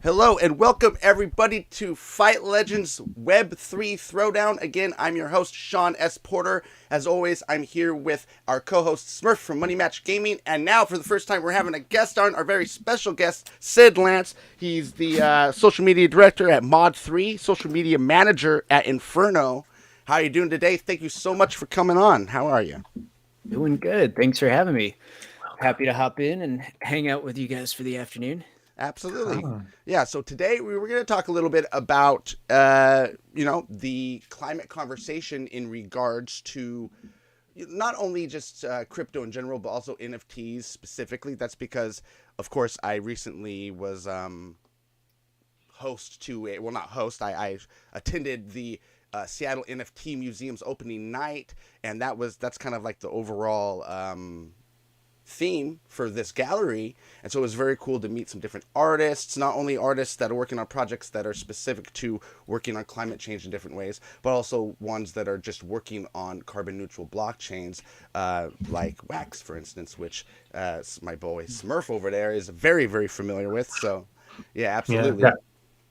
Hello and welcome everybody to Fight Legends Web3 Throwdown. Again, I'm your host, Sean S. Porter. As always, I'm here with our co-host Smurf from Money Match Gaming. And now, for the first time, we're having a guest on, our very special guest, Sid Lance. He's the social media director at Mod3, social media manager at Inferno. How are you doing today? Thank you so much for coming on. How are you? Doing good. Thanks for having me. Happy to hop in and hang out with you guys for the afternoon. Absolutely. Oh, Yeah, so today we were going to talk a little bit about, the climate conversation in regards to not only just crypto in general, but also NFTs specifically. That's because, of course, I recently was host to a, well, not host, I attended the Seattle NFT Museum's opening night, and that's kind of like the overall theme for this gallery. And so it was very cool to meet some different artists, not only artists that are working on projects that are specific to working on climate change in different ways, but also ones that are just working on carbon neutral blockchains, like Wax, for instance, which my boy Smurf over there is very, very familiar with. So, yeah, yeah, absolutely.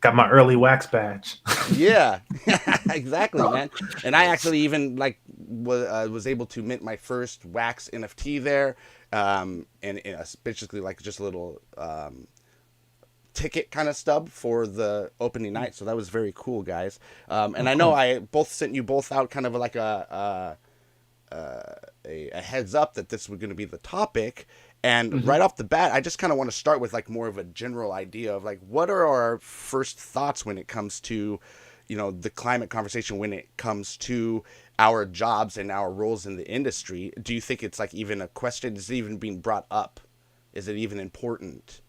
got my early wax badge. Yeah, exactly, man. And I actually even like was able to mint my first Wax NFT there, and it's basically like just a little ticket kind of stub for the opening night. So that was very cool, guys. And Oh, I know cool. I both sent you both out kind of like a heads up that this was going to be the topic. And hmm right off the bat, I just kind of want to start with like more of a general idea of like what are our first thoughts when it comes to, the climate conversation, when it comes to our jobs and our roles in the industry. Do you think it's like even a question? Is it even being brought up? Is it even important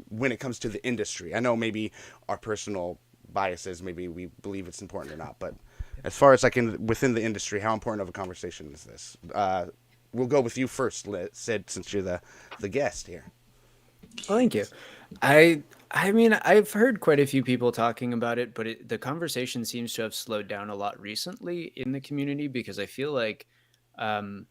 when it comes to the industry? I know maybe our personal biases, maybe we believe it's important or not, but as far as like within the industry, how important of a conversation is this? We'll go with you first, Sid, since you're the guest here. Well, thank you. I mean, I've heard quite a few people talking about it, but the conversation seems to have slowed down a lot recently in the community because I feel like, um,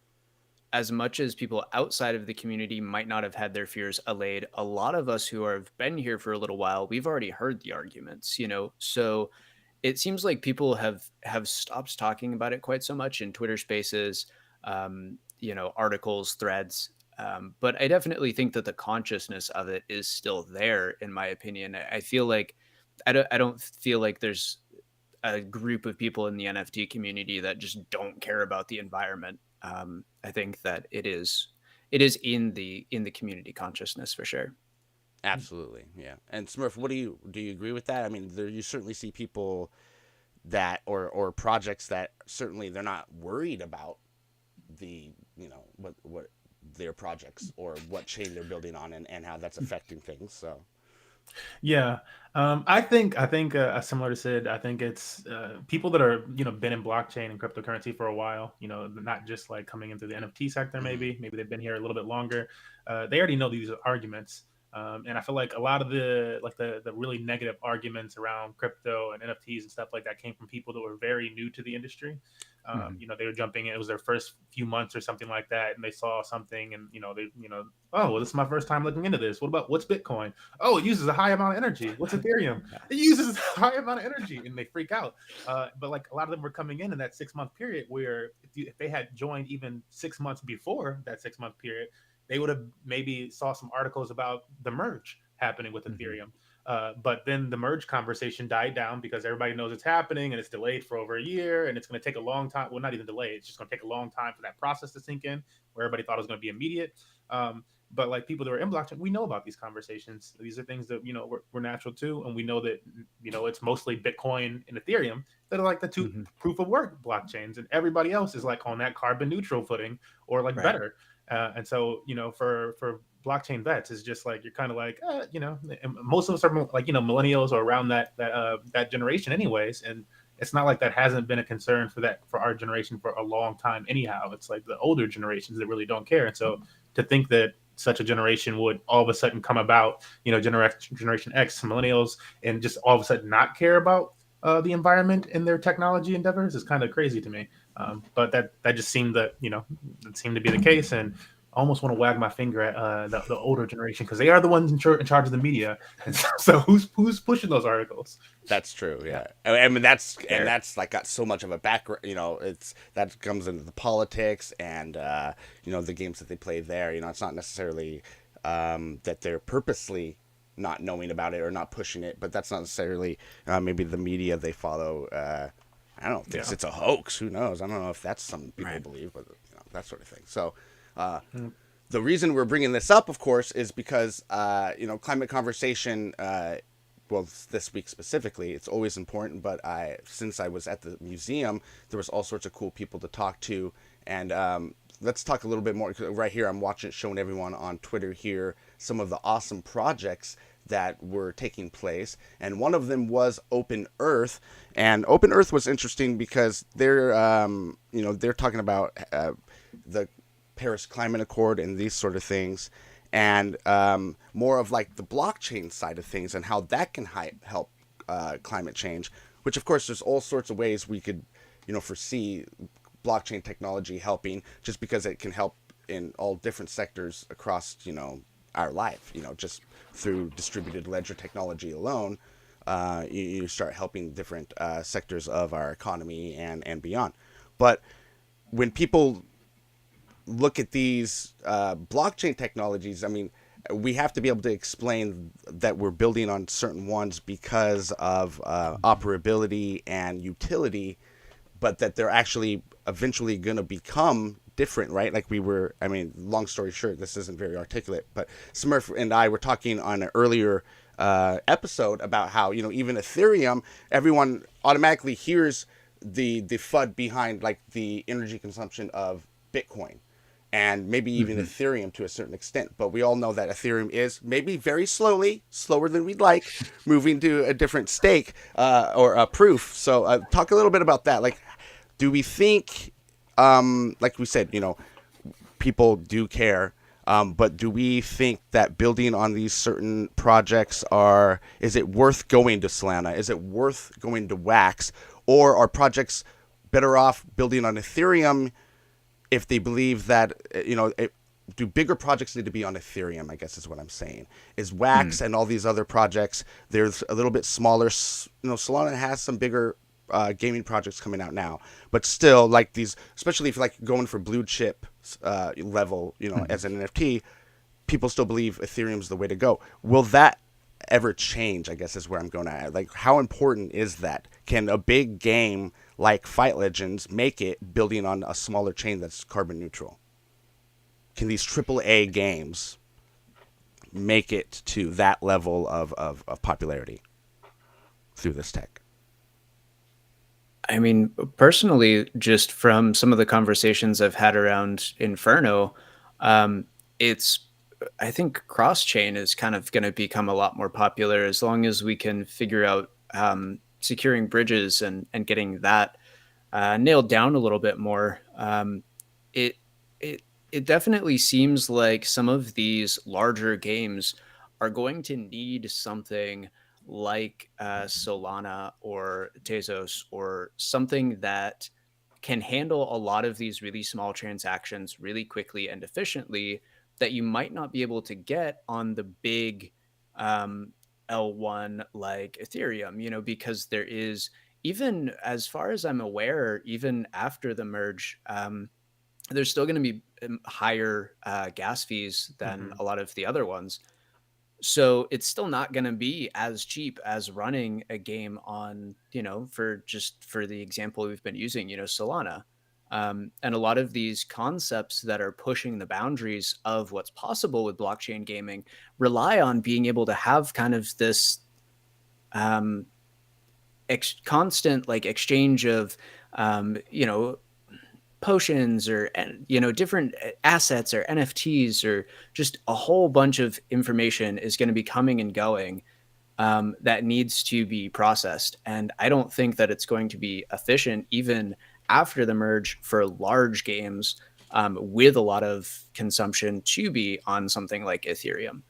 as much as people outside of the community might not have had their fears allayed, a lot of us who have been here for a little while, we've already heard the arguments, So it seems like people have stopped talking about it quite so much in Twitter Spaces, articles, threads. But I definitely think that the consciousness of it is still there, in my opinion. I feel like I don't feel like there's a group of people in the NFT community that just don't care about the environment. I think that it is in the community consciousness for sure. Absolutely, yeah. And Smurf, what do you agree with that? I mean, you certainly see people that or projects that certainly they're not worried about the what their projects or what chain they're building on and how that's affecting things. So Yeah, I think similar to Sid, I think it's people that are been in blockchain and cryptocurrency for a while. Not just like coming into the NFT sector. Maybe they've been here a little bit longer. They already know these arguments. And I feel like a lot of the really negative arguments around crypto and NFTs and stuff like that came from people that were very new to the industry. Mhm. They were jumping in. It was their first few months or something like that, and they saw something, and oh, well, this is my first time looking into this. What about what's Bitcoin? Oh, it uses a high amount of energy. What's Ethereum? It uses a high amount of energy, and they freak out. But like a lot of them were coming in that 6 month period where if they had joined even 6 months before that 6 month period, they would have maybe saw some articles about the merge happening with Mhm. Ethereum. But then the merge conversation died down because everybody knows it's happening and it's delayed for over a year and it's going to take a long time. Well, not even delayed. It's just going to take a long time for that process to sink in where everybody thought it was going to be immediate. But like people that are in blockchain, we know about these conversations. These are things that we're natural to, and we know that it's mostly Bitcoin and Ethereum that are like the two Mhm. proof of work blockchains, and everybody else is like on that carbon neutral footing or like Right. better. And so for blockchain vets, it's just like you're kind of like and most of us are like millennials or around that generation anyways, and it's not like that hasn't been a concern for our generation for a long time anyhow. It's like the older generations that really don't care, and so to think that such a generation would all of a sudden come about, Generation X, millennials, and just all of a sudden not care about the environment in their technology endeavors is kind of crazy to me. But that just seemed that it seemed to be the case, and almost want to wag my finger at the older generation because they are the ones in charge of the media. And so who's pushing those articles? That's true. Yeah. Yeah. I mean, that's Fair. like got so much of a background. It's that comes into the politics and the games that they play there. It's not necessarily that they're purposely not knowing about it or not pushing it, but that's not necessarily maybe the media they follow. I don't think it's a hoax. Who knows? I don't know if that's some people believe, but that sort of thing. So. The reason we're bringing this up, of course, is because climate conversation. Well, this week specifically, it's always important. But since I was at the museum, there was all sorts of cool people to talk to, and let's talk a little bit more. Right here, I'm showing everyone on Twitter here some of the awesome projects that were taking place, and one of them was Open Earth. And Open Earth was interesting because they're talking about the Paris Climate Accord and these sort of things, and more of like the blockchain side of things and how that can help climate change, which of course there's all sorts of ways we could foresee blockchain technology helping, just because it can help in all different sectors across our life. Just through distributed ledger technology alone, you start helping different sectors of our economy and beyond. But when people look at these blockchain technologies, I mean, we have to be able to explain that we're building on certain ones because of operability and utility, but that they're actually eventually going to become different, right? Like long story short, this isn't very articulate, but Smurf and I were talking on an earlier episode about how, even Ethereum, everyone automatically hears the FUD behind like the energy consumption of Bitcoin. And maybe even Ethereum to a certain extent. But we all know that Ethereum is maybe very slowly, slower than we'd like, moving to a different stake or a proof. So talk a little bit about that. Like, do we think, like we said, people do care, but do we think that building on these certain projects is it worth going to Solana? Is it worth going to Wax? Or are projects better off building on Ethereum if they believe that, do bigger projects need to be on Ethereum, I guess is what I'm saying. Is Wax and all these other projects, there's a little bit smaller, Solana has some bigger gaming projects coming out now, but still like these, especially if you're like going for blue chip level, as an NFT, people still believe Ethereum's the way to go. Will that ever change, I guess is where I'm going at. Like, how important is that? Can a big game like Fight Legends make it building on a smaller chain that's carbon neutral? Can these AAA games make it to that level of popularity through this tech? I mean, personally, just from some of the conversations I've had around Inferno, I think cross-chain is kind of going to become a lot more popular as long as we can figure out securing bridges and getting that nailed down a little bit more. It it definitely seems like some of these larger games are going to need something like Solana or Tezos or something that can handle a lot of these really small transactions really quickly and efficiently that you might not be able to get on the big um, L1 like Ethereum, because there is, even as far as I'm aware, even after the merge, there's still going to be higher gas fees than a lot of the other ones. So it's still not going to be as cheap as running a game on, for the example we've been using, Solana. And a lot of these concepts that are pushing the boundaries of what's possible with blockchain gaming rely on being able to have kind of this um, constant like exchange of, potions or different assets or NFTs or just a whole bunch of information is going to be coming and going that needs to be processed. And I don't think that it's going to be efficient even after the merge for large games with a lot of consumption to be on something like Ethereum.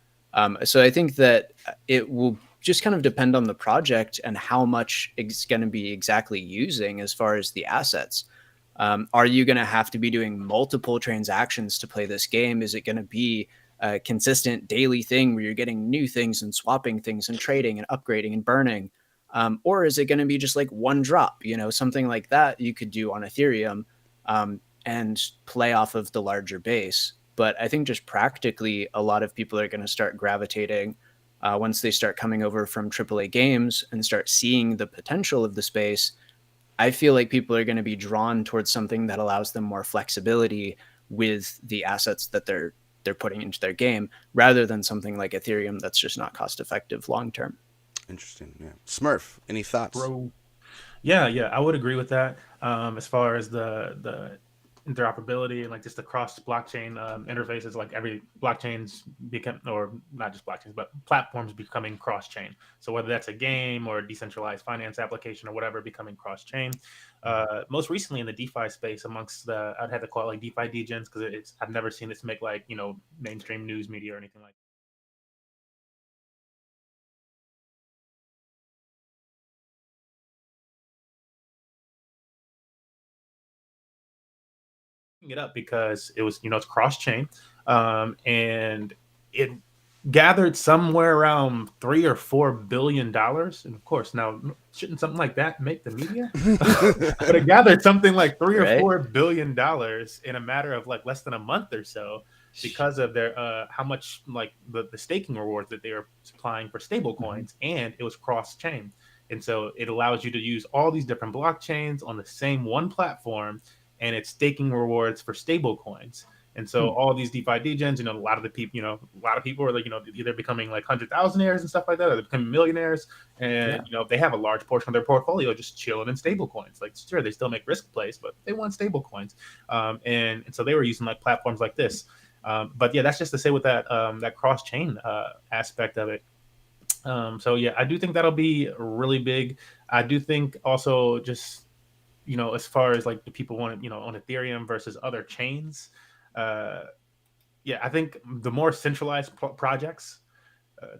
So I think that it will just kind of depend on the project and how much it's going to be exactly using as far as the assets. Are you going to have to be doing multiple transactions to play this game? Is it going to be a consistent daily thing where you're getting new things and swapping things and trading and upgrading and burning? Or is it going to be just like one drop, something like that you could do on Ethereum and play off of the larger base? But I think just practically, a lot of people are going to start gravitating once they start coming over from AAA games and start seeing the potential of the space. I feel like people are going to be drawn towards something that allows them more flexibility with the assets that they're putting into their game, rather than something like Ethereum that's just not cost effective long term. Interesting. Yeah. Smurf, any thoughts? Bro. Yeah, I would agree with that. As far as the interoperability and like just the cross blockchain interfaces, like every blockchains become, or not just blockchains, but platforms becoming cross chain. So whether that's a game or a decentralized finance application or whatever, becoming cross chain. Most recently in the DeFi space, amongst I'd have to call it like DeFi degens, because I've never seen this make like mainstream news media or anything like that. It up because it was it's cross chain, and it gathered somewhere around $3 or $4 billion. And of course, now shouldn't something like that make the media? But it gathered something like $3 or $4 billion in a matter of like less than a month or so, because of their how much like the staking rewards that they are supplying for stable coins, and it was cross chain. And so it allows you to use all these different blockchains on the same one platform, and it's staking rewards for stable coins. And so all these DeFi degens, a lot of people are like, either becoming like 100,000aires and stuff like that, or they're becoming millionaires. And, they have a large portion of their portfolio just chilling in stable coins. Like, sure, they still make risk plays, but they want stable coins. And so they were using like platforms like this. But yeah, that's just to say with that, that cross chain aspect of it. So yeah, I do think that'll be really big. I do think also just, as far as like the people want it, on Ethereum versus other chains. Yeah, I think the more centralized projects,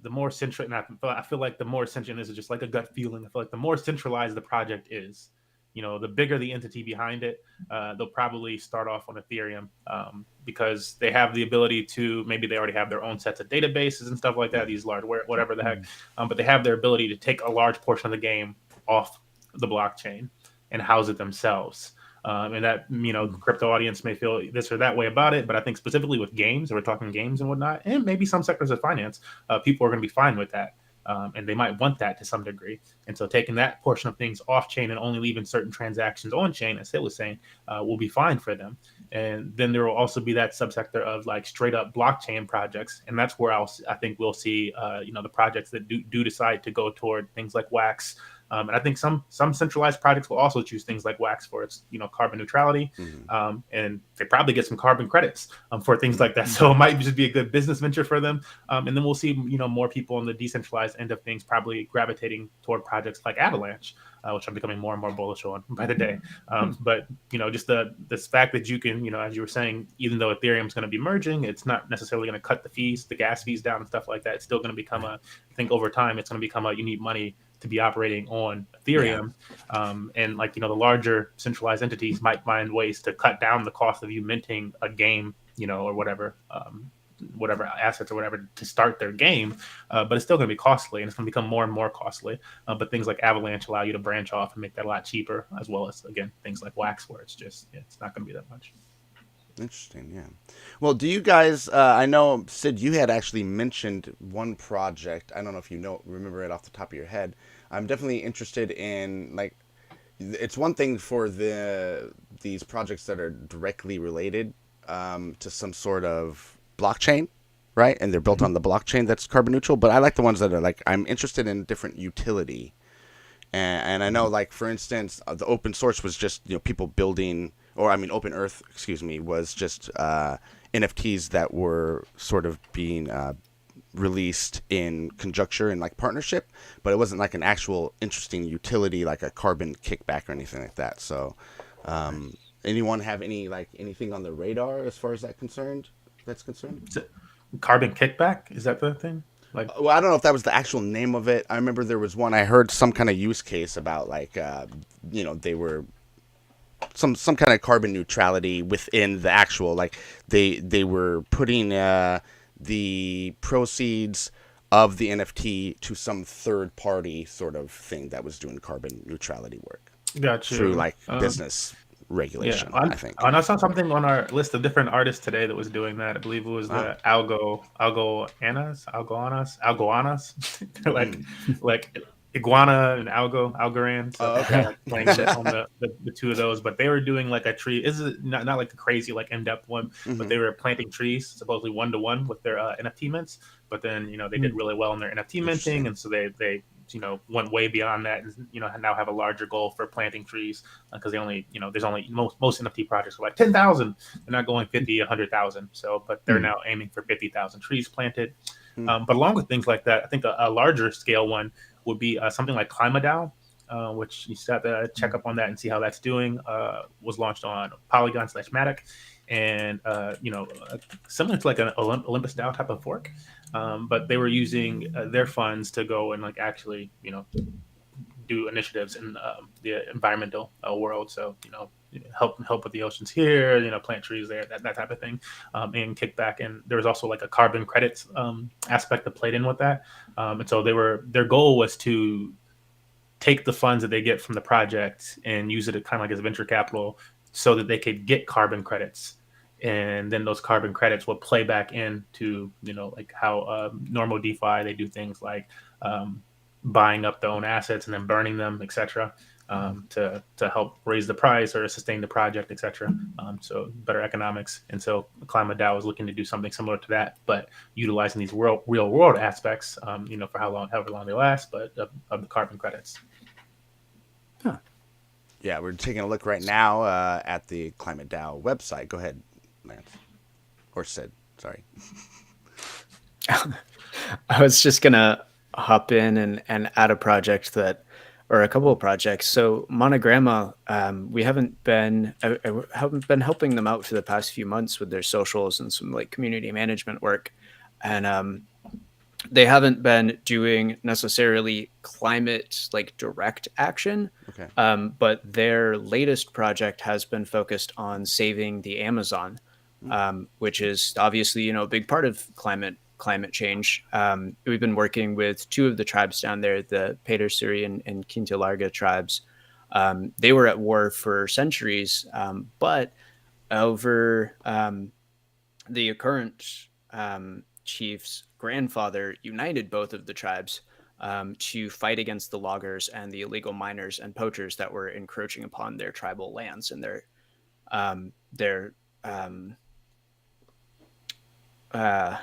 the more central, and I feel like the more central, this is just like a gut feeling. I feel like the more centralized the project is, the bigger the entity behind it, they'll probably start off on Ethereum, because they have the ability to, maybe they already have their own sets of databases and stuff like that, these large, whatever the heck, but they have their ability to take a large portion of the game off the blockchain and house it themselves. And that, crypto audience may feel this or that way about it, but I think specifically with games, we're talking games and whatnot, and maybe some sectors of finance, people are going to be fine with that. And they might want that to some degree. And so taking that portion of things off chain and only leaving certain transactions on chain, as Sid was saying, will be fine for them. And then there will also be that subsector of like straight up blockchain projects. And that's where I think we'll see, the projects that do decide to go toward things like Wax. And I think some centralized projects will also choose things like Wax for its carbon neutrality, and they probably get some carbon credits for things like that. So it might just be a good business venture for them. And then we'll see more people on the decentralized end of things probably gravitating toward projects like Avalanche, which I'm becoming more and more bullish on by the day. But just this fact that you can, as you were saying, even though Ethereum's going to be merging, it's not necessarily going to cut the gas fees down and stuff like that. It's still going to become I think over time it's going to become you need money to be operating on Ethereum. And like, the larger centralized entities might find ways to cut down the cost of you minting a game, or whatever assets or whatever to start their game. But it's still going to be costly, and it's going to become more and more costly. But things like Avalanche allow you to branch off and make that a lot cheaper, as well as, again, things like Wax, where it's just, it's not going to be that much. Interesting, yeah. Well, do you guys? I know, Sid, you had actually mentioned one project. I don't know if you remember it off the top of your head. I'm definitely interested in, like, it's one thing for these projects that are directly related to some sort of blockchain, right? And they're built on the blockchain that's carbon neutral. But I like the ones that are like, I'm interested in different utility. And I know, like, for instance, the open source was just people building. Or, I mean, Open Earth, was just NFTs that were sort of being released in conjecture and like partnership, but it wasn't like an actual interesting utility like a carbon kickback or anything like that. So, anyone have anything on the radar as far as that's concerned? Carbon kickback, is that the thing? Like, well, I don't know if that was the actual name of it. I remember there was one. I heard some kind of use case about like, they were some kind of carbon neutrality within the actual, like they were putting the proceeds of the NFT to some third party sort of thing that was doing carbon neutrality work Got through you. like business Yeah, regulation, I think. I saw something on our list of different artists today that was doing that. I believe it was Ah. the Algoanas. They're Mm. like iguana and algorand. So I Oh, think they're okay. like playing on the two of those. But they were doing like a tree. This is not like a crazy like in depth one, but Hmm. they were planting trees supposedly 1-to-1 with their NFT mints. But then they did really well in their NFT minting, Interesting. and so they went way beyond that, and now have a larger goal for planting trees because they only there's only most NFT projects are like 10,000. They're not going 50, 100,000. So, but they're Mm. now aiming for 50,000 trees planted. Mm. But along with things like that, I think a larger scale one would be something like ClimaDAO, which you just have to check up on that and see how that's doing. Was launched on Polygon/Matic, and similar to like an Olympus DAO type of fork. But they were using their funds to go and like actually do initiatives in the environmental world. So help with the oceans here, plant trees there, that type of thing, and kick back. And there was also like a carbon credits aspect that played in with that. And so their goal was to take the funds that they get from the project and use it kind of like as venture capital, so that they could get carbon credits. And then those carbon credits will play back into like how normal DeFi they do things like buying up their own assets and then burning them, etc., to help raise the price or sustain the project, etc. So better economics. And so Climate DAO is looking to do something similar to that, but utilizing these real world aspects, for however long they last, but of the carbon credits. Huh. Yeah, we're taking a look right now at the Climate DAO website. Go ahead, Lance. Or Sid, sorry. I was just gonna hop in and add a project or a couple of projects. So Monogramma, we haven't been helping them out for the past few months with their socials and some like community management work, and they haven't been doing necessarily climate like direct action. Okay. But their latest project has been focused on saving the Amazon, which is obviously a big part of climate change. We've been working with two of the tribes down there, the Pedersuri and Quinta Larga tribes. They were at war for centuries, but over the current chief's grandfather united both of the tribes to fight against the loggers and the illegal miners and poachers that were encroaching upon their tribal lands and their uh,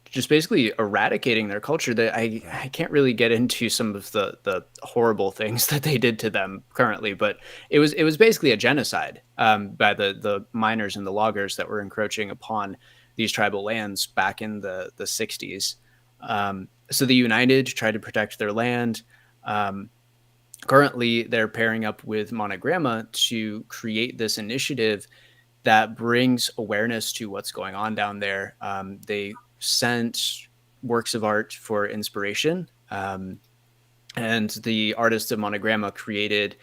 just basically eradicating their culture. That I can't really get into some of the horrible things that they did to them currently, but it was basically a genocide by the miners and the loggers that were encroaching upon these tribal lands back in the 60s. So the United tried to protect their land. Currently, they're pairing up with Monogramma to create this initiative that brings awareness to what's going on down there. They sent works of art for inspiration, and the artists of Monogramma created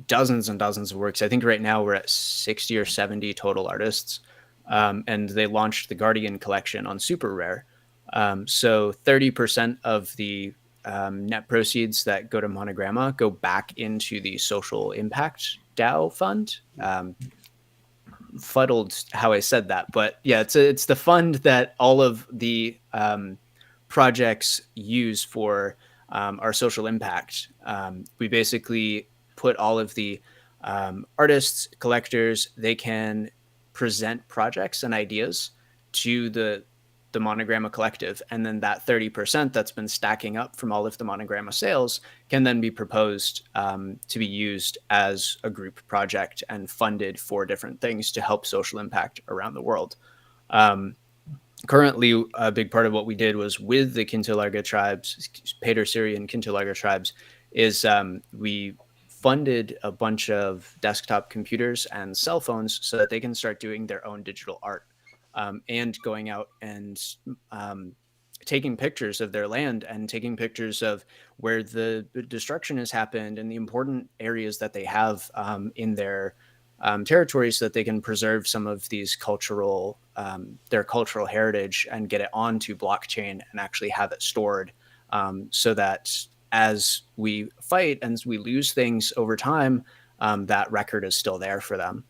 dozens and dozens of works. I think right now we're at 60 or 70 total artists, and they launched the Guardian collection on Super Rare. So 30% of the net proceeds that go to Monogramma go back into the social impact DAO fund. Fuddled how I said that, but yeah, it's the fund that all of the projects use for our social impact. We basically put all of the artists, collectors, they can present projects and ideas to the Monogramma collective, and then that 30% that's been stacking up from all of the Monogramma sales can then be proposed to be used as a group project and funded for different things to help social impact around the world. Currently, a big part of what we did was with the Quinta Larga tribes, Pedersuri and Quinta Larga tribes, is we funded a bunch of desktop computers and cell phones so that they can start doing their own digital art, and going out and taking pictures of their land and taking pictures of where the destruction has happened and the important areas that they have in their territories, so that they can preserve some of these their cultural heritage and get it onto blockchain and actually have it stored, so that as we fight and as we lose things over time, that record is still there for them.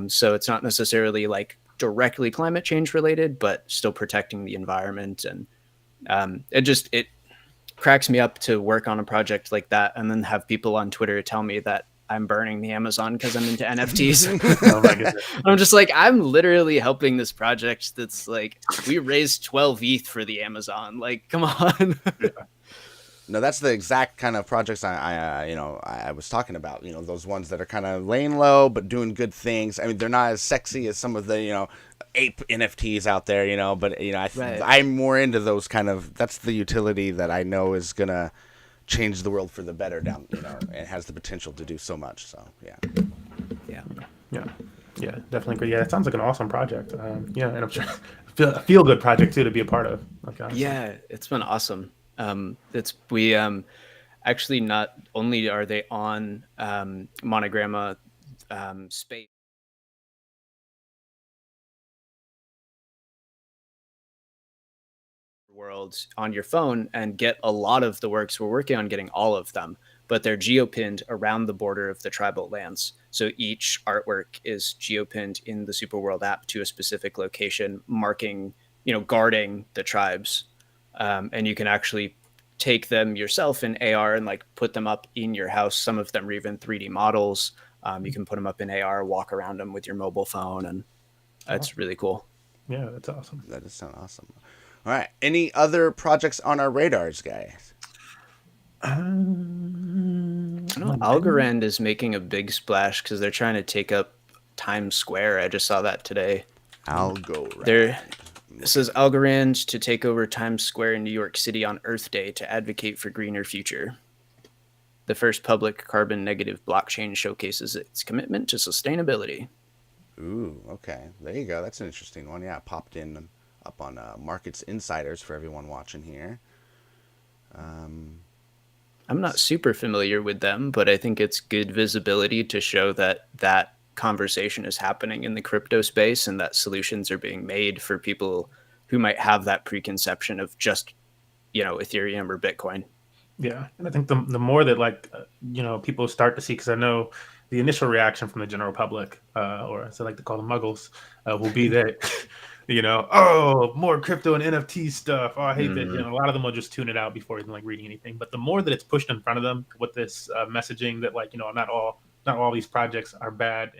So it's not necessarily like directly climate change related, but still protecting the environment. And it cracks me up to work on a project like that and then have people on Twitter tell me that I'm burning the Amazon because I'm into NFTs. Oh my goodness. I'm just like, I'm literally helping this project that's like, we raised 12 ETH for the Amazon. Like, come on. Yeah. No, that's the exact kind of projects I was talking about. You know, those ones that are kind of laying low but doing good things. I mean, they're not as sexy as some of the ape NFTs out there. But Right. I'm more into those kind of. That's the utility that I know is gonna change the world for the better down. And has the potential to do so much. So yeah. Yeah, definitely agree. Yeah, it sounds like an awesome project. And I'm sure a feel good project too to be a part of. Like, honestly. Yeah, it's been awesome. We actually, not only are they on Monogramma space worlds on your phone and get a lot of the works. We're working on getting all of them, but they're geopinned around the border of the tribal lands. So each artwork is geopinned in the Superworld app to a specific location, marking, guarding the tribes. And you can actually take them yourself in AR and like put them up in your house. Some of them are even 3D models. You can put them up in AR, walk around them with your mobile phone, and it's really cool. Yeah, that's awesome. That does sound awesome. All right. Any other projects on our radars, guys? I know Algorand is making a big splash because they're trying to take up Times Square. I just saw that today. Algorand. This says Algorand to take over Times Square in New York City on Earth Day to advocate for greener future. The first public carbon negative blockchain showcases its commitment to sustainability. Ooh, okay. There you go. That's an interesting one. Yeah, it popped in up on Markets Insiders for everyone watching here. I'm not super familiar with them, but I think it's good visibility to show that conversation is happening in the crypto space and that solutions are being made for people who might have that preconception of just, Ethereum or Bitcoin. Yeah, and I think the more that people start to see, because I know the initial reaction from the general public, or as I like to call them muggles, will be that oh, more crypto and NFT stuff. Oh, I hate that. A lot of them will just tune it out before even reading anything. But the more that it's pushed in front of them with this messaging that not all these projects are bad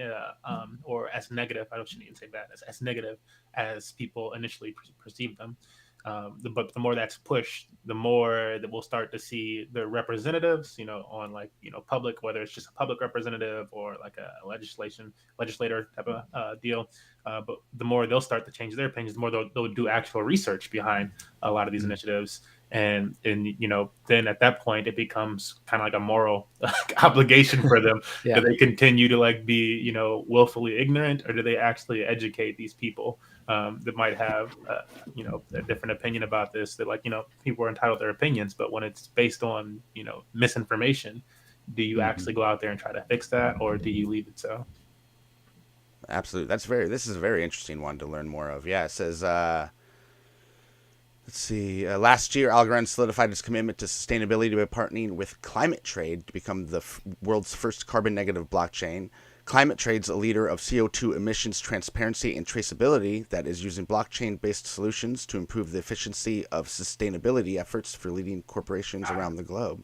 or as negative. I shouldn't even say bad, as negative as people initially perceive them. But the more that's pushed, the more that we'll start to see the representatives, on public, whether it's just a public representative or like a legislator type of deal. But the more they'll start to change their opinions, the more they'll do actual research behind a lot of these initiatives. And then at that point, it becomes kind of like a moral obligation for them. Yeah. Do they continue to be, willfully ignorant, or do they actually educate these people that might have, a different opinion about this? That people are entitled to their opinions, but when it's based on, misinformation, do you actually go out there and try to fix that, or do you leave it so? Absolutely. This is a very interesting one to learn more of. Yeah, it says, let's see. Last year, Algorand solidified its commitment to sustainability by partnering with Climate Trade to become the world's first carbon negative blockchain. Climate Trade's a leader of CO2 emissions transparency and traceability that is using blockchain-based solutions to improve the efficiency of sustainability efforts for leading corporations around the globe.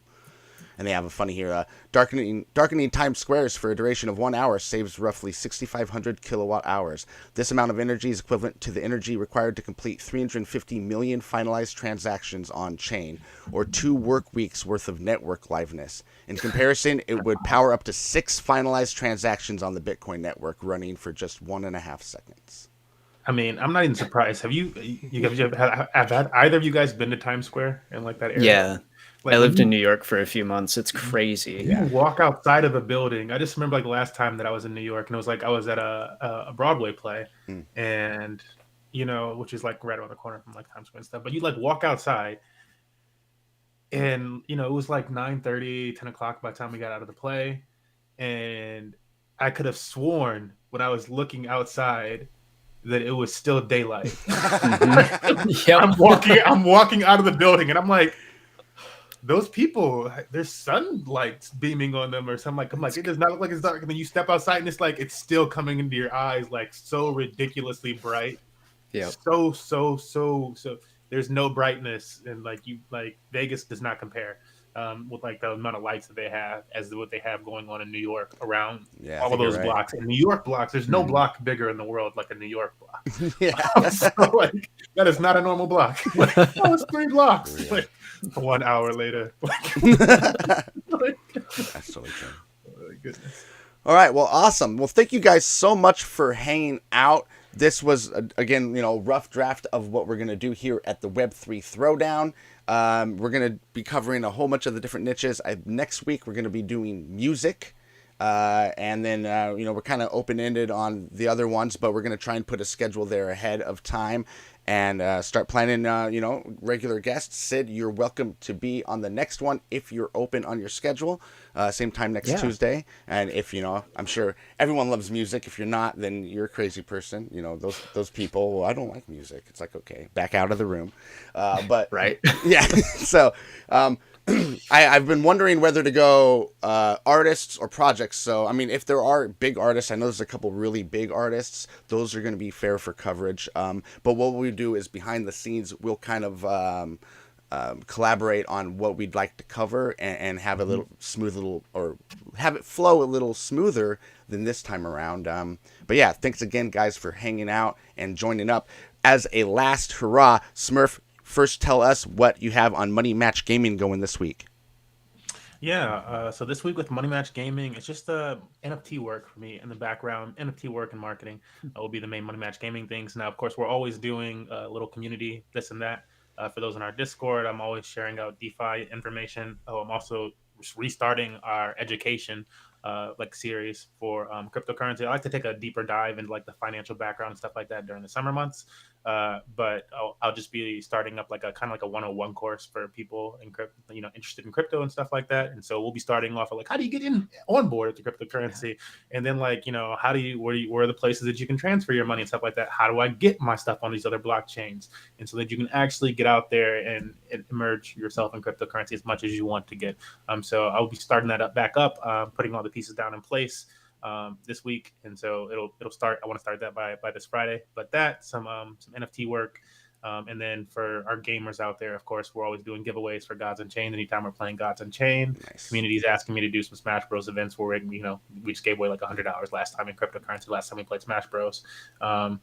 And they have a funny here. Darkening Times Squares for a duration of 1 hour saves roughly 6,500 kilowatt hours. This amount of energy is equivalent to the energy required to complete 350 million finalized transactions on chain, or 2 work weeks worth of network liveness. In comparison, it would power up to 6 finalized transactions on the Bitcoin network, running for just 1.5 seconds. I mean, I'm not even surprised. Have either of you guys been to Times Square and that area? Yeah. I lived in New York for a few months. It's crazy. You walk outside of a building. I just remember the last time that I was in New York, and it was I was at a Broadway play, and which is like right around the corner from like Times Square and stuff. But you like walk outside, and it was like 9:30, 10 o'clock by the time we got out of the play, and I could have sworn when I was looking outside that it was still daylight. Yep. I'm walking out of the building, and I'm like, those people, there's sunlight beaming on them or something. I'm like, it does not look like it's dark. And then you step outside, and it's like it's still coming into your eyes, like so ridiculously bright. Yeah. So. There's no brightness, and like Vegas does not compare with like the amount of lights that they have as what they have going on in New York around all of those blocks. And New York blocks, there's no block bigger in the world like a New York block. So like that is not a normal block. Like, it's 3 blocks. Yeah. Like 1 hour later. That's totally true. Oh, my goodness. All right. Well, awesome. Well, thank you guys so much for hanging out. This was, again, rough draft of what we're going to do here at the Web3 Throwdown. We're going to be covering a whole bunch of the different niches. Next week, we're going to be doing music. And then, we're kind of open-ended on the other ones, but we're going to try and put a schedule there ahead of time and start planning, regular guests. Sid, you're welcome to be on the next one if you're open on your schedule. Same time next Tuesday. And if, I'm sure everyone loves music. If you're not, then you're a crazy person. Those people, well, I don't like music. It's like, okay, back out of the room. But right. Yeah. So, I've been wondering whether to go artists or projects. So, I mean, if there are big artists, I know there's a couple really big artists. Those are going to be fair for coverage. But what we do is behind the scenes, we'll kind of collaborate on what we'd like to cover and have a little or have it flow a little smoother than this time around. But yeah, thanks again, guys, for hanging out and joining up. As a last hurrah, Smurf, first tell us what you have on Money Match Gaming going this week. Yeah, so this week with Money Match Gaming, it's just NFT work for me in the background. NFT work and marketing will be the main Money Match Gaming things. Now, of course, we're always doing a little community, this and that. For those in our Discord, I'm always sharing out DeFi information. I'm also restarting our education series for cryptocurrency. I like to take a deeper dive into like the financial background and stuff like that during the summer months. But I'll just be starting up like a kind of like a 101 course for people in interested in crypto and stuff like that. And so we'll be starting off with like, how do you get on board with the cryptocurrency? And then like, how do you, where are the places that you can transfer your money and stuff like that? How do I get my stuff on these other blockchains? And so that you can actually get out there and immerse yourself in cryptocurrency as much as you want to get. So I'll be starting that back up, putting all the pieces down in place this week, and so it'll start. I want to start that by this Friday. But some NFT work, and then for our gamers out there, of course, we're always doing giveaways for Gods Unchained. Anytime we're playing Gods Unchained, nice. Community's asking me to do some Smash Bros events where we just gave away like $100 last time in cryptocurrency. Last time we played Smash Bros. But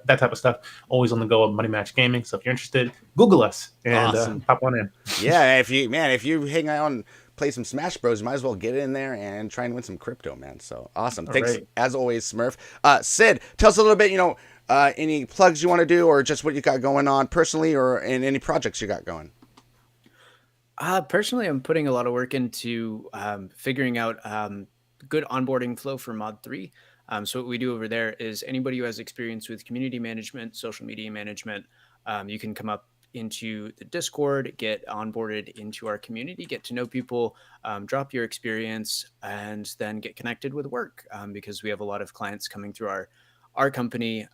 that type of stuff always on the go of Money Match Gaming. So if you're interested, Google us and awesome. Pop one in. Yeah, if you hang on. Play some Smash Bros, you might as well get in there and try and win some crypto, man. So awesome. Thanks, as always, Smurf. Sid, tell us a little bit, any plugs you want to do or just what you got going on personally or in any projects you got going? Personally, I'm putting a lot of work into figuring out good onboarding flow for Mod 3. So what we do over there is anybody who has experience with community management, social media management, you can come up into the Discord, get onboarded into our community, get to know people, drop your experience, and then get connected with work because we have a lot of clients coming through our company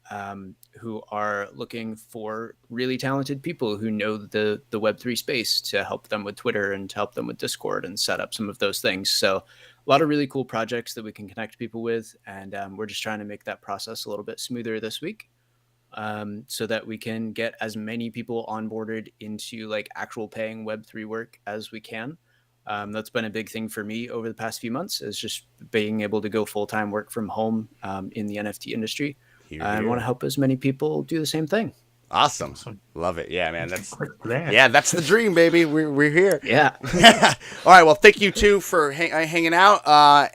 who are looking for really talented people who know the Web3 space to help them with Twitter and to help them with Discord and set up some of those things. So a lot of really cool projects that we can connect people with. And we're just trying to make that process a little bit smoother this week. So that we can get as many people onboarded into like actual paying Web3 work as we can. That's been a big thing for me over the past few months is just being able to go full-time work from home in the NFT industry. I want to help as many people do the same thing. Awesome. Love it. Yeah, man. That's the dream, baby. We're here. Yeah. All right. Well, thank you two for hanging out.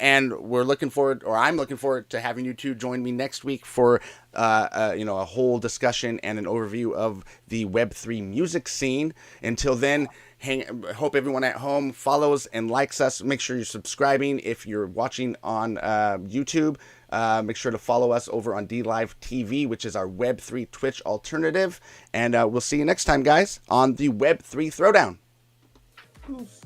And I'm looking forward to having you two join me next week for a whole discussion and an overview of the Web3 music scene. Until then, Hope everyone at home follows and likes us. Make sure you're subscribing if you're watching on YouTube. Make sure to follow us over on DLive TV, which is our Web3 Twitch alternative. And we'll see you next time, guys, on the Web3 Throwdown. Oof.